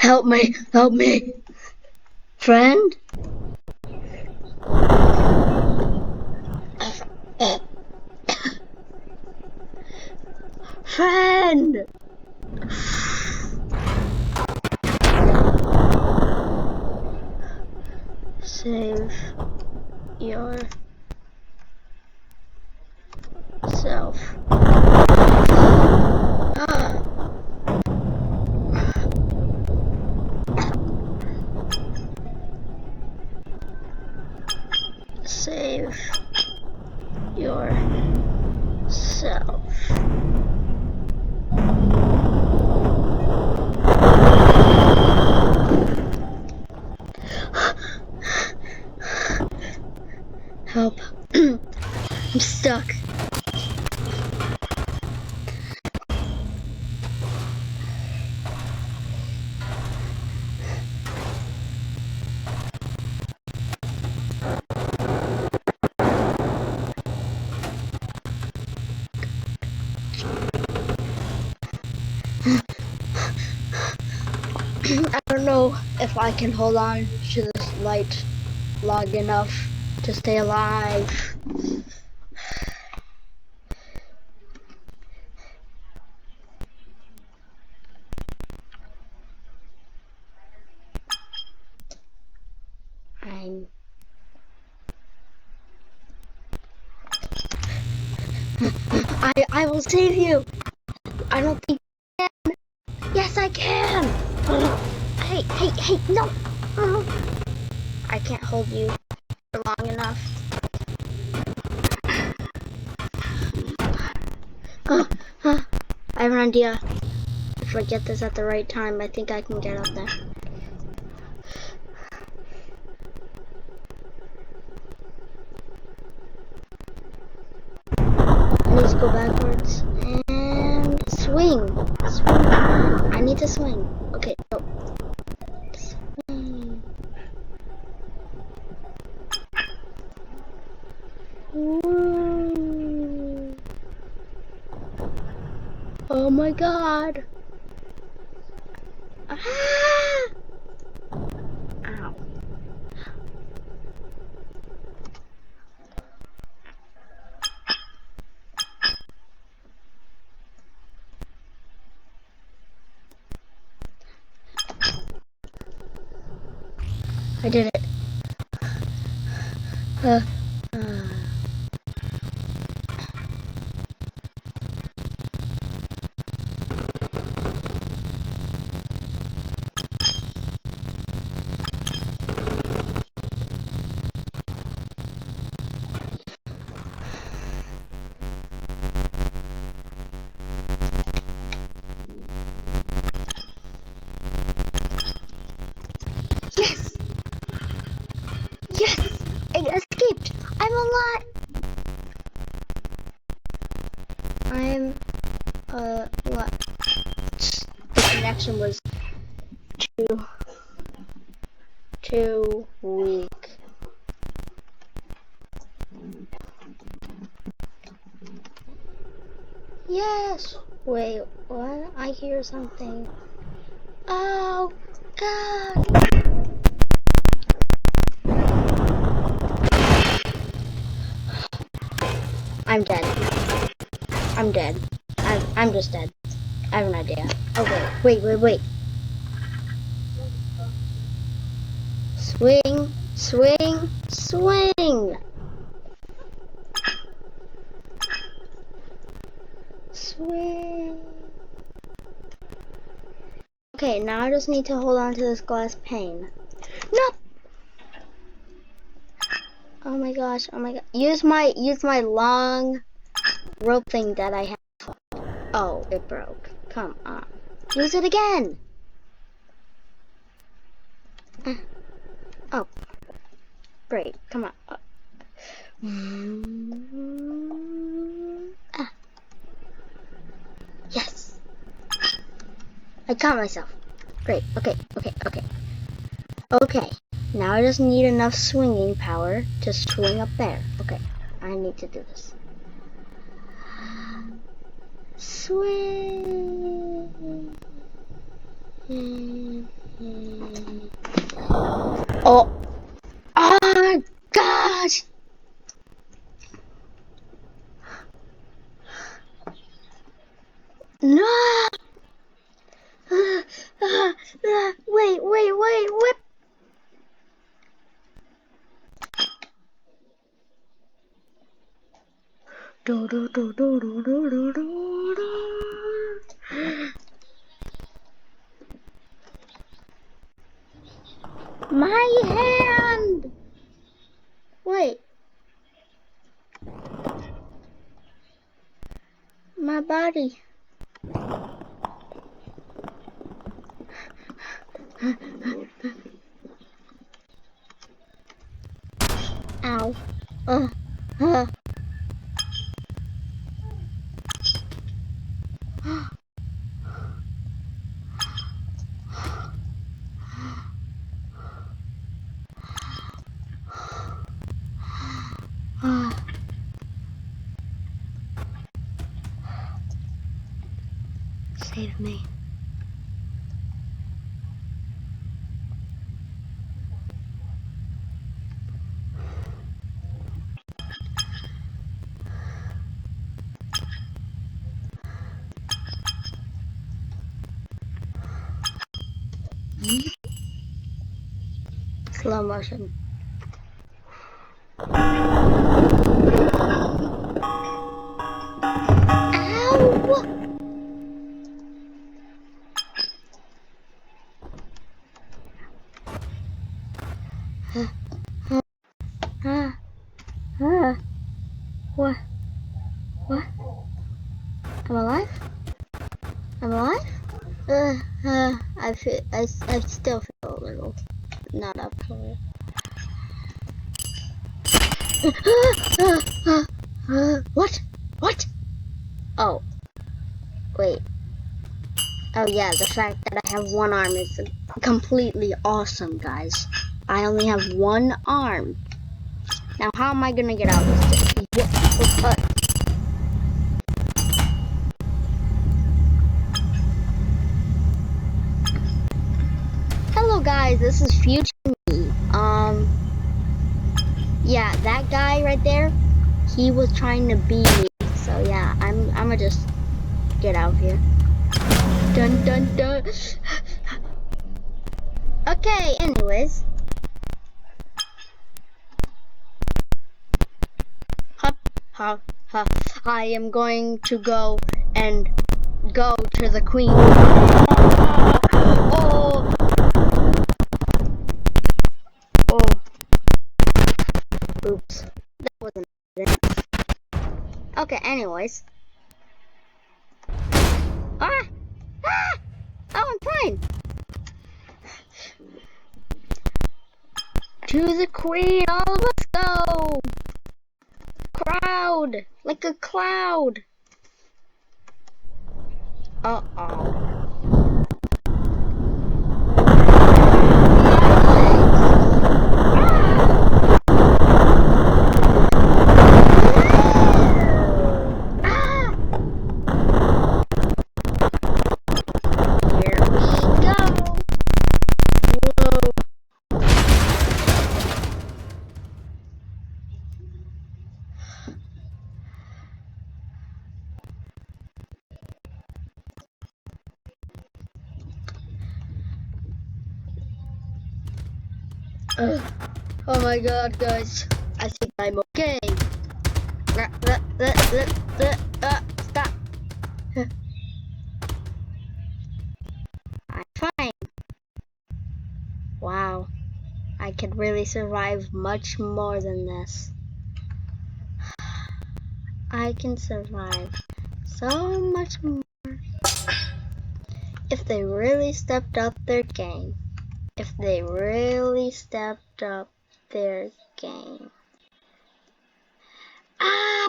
Help me, help me. Friend? Friend! Save yourself. Save yourself. Help. I'm stuck. I don't know if I can hold on to this light long enough to stay alive. I will save you. I don't think you can. Yes, I can. Hey, no. I can't hold you for long enough. I have an idea. If I get this at the right time, I think I can get up there. I need to go backwards and swing. I need to swing. Okay, go. Swing. Woo. Oh my god. Ah! Ow. I did it. Yes! Yes! I escaped! I'm alive! I'm alive. The connection was too weak. Yes! Wait, what? I hear something. Oh, God! I'm dead. I'm dead. I'm just dead. I have an idea. Oh, wait. Swing, swing, swing! Swing. Okay, now I just need to hold on to this glass pane. No! Oh my gosh, oh my god. Use my long rope thing that I have. Oh, it broke. Come on. Use it again! Oh. Great, come on. Yes! I caught myself. Great, okay. Okay, now I just need enough swinging power to swing up there. Okay, I need to do this. Swing. Oh. Oh gosh. No. Wait. My hand. Wait. My body. Ow. Uh. Save me. Slow motion. Ow! What? What? I'm alive? I'm alive? I still feel a little not up for it. What? What? Oh, wait. Oh yeah, the fact that I have one arm is completely awesome, guys. I only have one arm. Now, how am I gonna get out of this? Hello, guys. This is future me. Yeah, that guy right there, he was trying to be me. So yeah, I'ma just get out of here. Dun dun dun. Okay, anyways. Hup, hup, hup. I am going to go and go to the queen. Oh. Oops. That wasn't it. Okay, anyways. Ah! Oh, I'm fine. To the queen, all of us go. Crowd, like a cloud. Uh-oh. Oh my god, guys. I think I'm okay. Stop. I'm fine. Wow. I could really survive much more than this. I can survive so much more if they really stepped up their game. If they really stepped up their game. Ah!